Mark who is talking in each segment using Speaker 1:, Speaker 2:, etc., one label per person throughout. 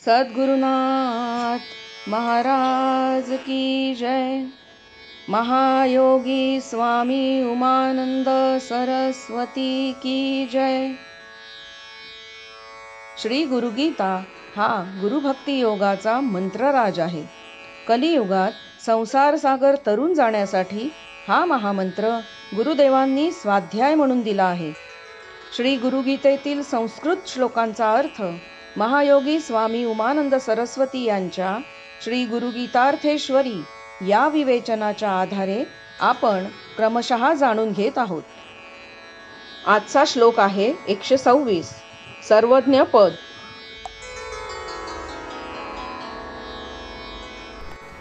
Speaker 1: सद्गुरुनाथ महाराज की जय। महायोगी स्वामी उमानंद सरस्वती की जय। श्री गुरुगीता हा गुरुभक्ती योगाचा मंत्रराज आहे. कलियुगात संसार सागर तरुण जाण्यासाठी हा महामंत्र गुरुदेवांनी स्वाध्याय म्हणून दिला आहे. श्री गुरुगीतेतील संस्कृत श्लोकांचा अर्थ महायोगी स्वामी उमानंद सरस्वती यांच्या श्री गुरुगीतार्थेश्वरी या विवेचनाच्या आधारे आपण क्रमशः जाणून घेत आहोत. आजचा श्लोक आहे 126. सर्वज्ञ पद.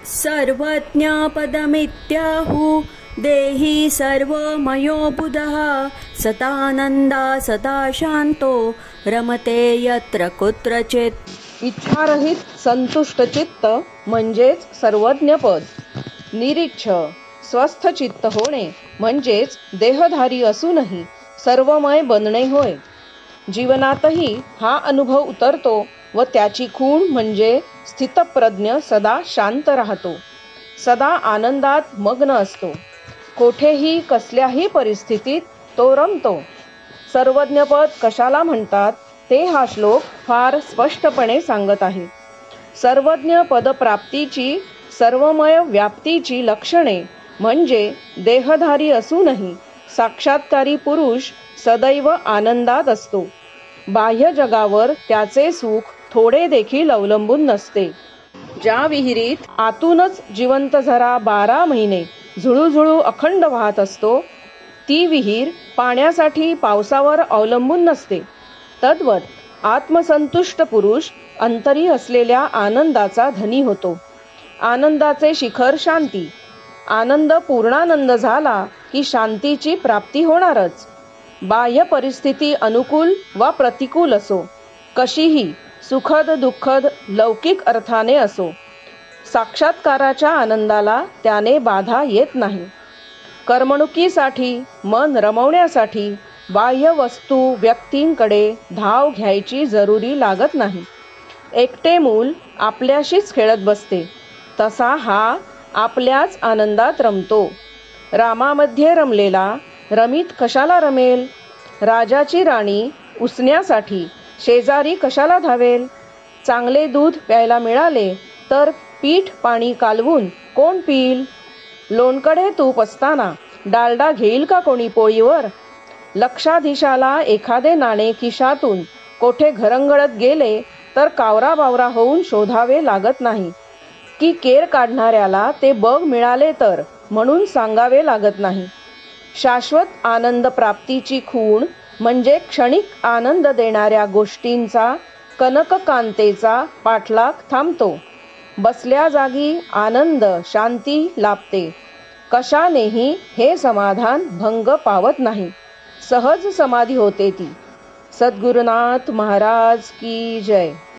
Speaker 2: सर्वज्ञपदमित्याहु देहि सर्वमयो बुधः सतानंदा सदा शांतो रमते यत्र कुत्रचित.
Speaker 1: इच्छारहित संतुष्ट चित्त म्हणजेच सर्वज्ञ पद. निरीच्छ स्वस्थ चित्त होणे म्हणजेच देहधारी असूनही सर्वमय बनणे होय. जीवनातही हा अनुभव उतरतो व त्याची खूण म्हणजे स्थितप्रज्ञ सदा शांत राहतो, सदा आनंदात मग्न असतो. कोठेही कसल्याही परिस्थितीत तो रमतो. सर्वज्ञपद कशाला म्हणतात ते हा श्लोक फार स्पष्टपणे सांगत आहे. सर्वज्ञ पदप्राप्तीची सर्वमय व्याप्तीची लक्षणे म्हणजे देहधारी असूनही साक्षात्कारी पुरुष सदैव आनंदात असतो. बाह्य जगावर त्याचे सुख थोडे देखील अवलंबून नसते. ज्या विहिरीत आतूनच जिवंत झरा 12 महिने झुळूझुळू अखंड वाहत असतो, ती विहीर पाण्यासाठी पावसावर अवलंबून नसते. तद्वत आत्मसंतुष्ट पुरुष अंतरी असलेल्या आनंदाचा धनी होतो. आनंदाचे शिखर शांती. आनंद पूर्णानंद झाला की शांतीची प्राप्ती होणारच. बाह्य परिस्थिती अनुकूल वा प्रतिकूल असो, कशीही सुखद दुःखद लौकिक अर्थाने असो, साक्षात्काराच्या आनंदाला त्याने बाधा येत नाही. कर्मणुकीसाठी मन रमवण्यासाठी बाह्य वस्तू व्यक्तींकडे धाव घ्यायची जरुरी लागत नाही. एकटे मूल आपल्याशीच खेळत बसते, तसा हा आपल्याच आनंदात रमतो. रामामध्ये रमलेला रमीत कशाला रमेल? राजाची राणी उसण्यासाठी शेजारी कशाला धावेल? चांगले दूध प्यायला मिळाले तर पीठ पाणी कालवून कोण पिईल? लोणकडे तूप असताना डालडा घेईल का कोणी पोळीवर? लक्षाधीशाला एखादे नाणे खिशातून कोठे घरंगळत गेले तर कावरा बावरा होऊन शोधावे लागत नाही, की केर काढणाऱ्याला ते बग मिळाले तर म्हणून सांगावे लागत नाही. शाश्वत आनंद प्राप्तीची खूण म्हणजे क्षणिक आनंद देणाऱ्या गोष्टींचा कनककांतेचा पाठलाग थांबतो. बसल्या जागी आनंद शांती लाभते. कशानेही हे समाधान भंग पावत नाही. सहज समाधी होते ती. सद्गुरुनाथ महाराज की जय.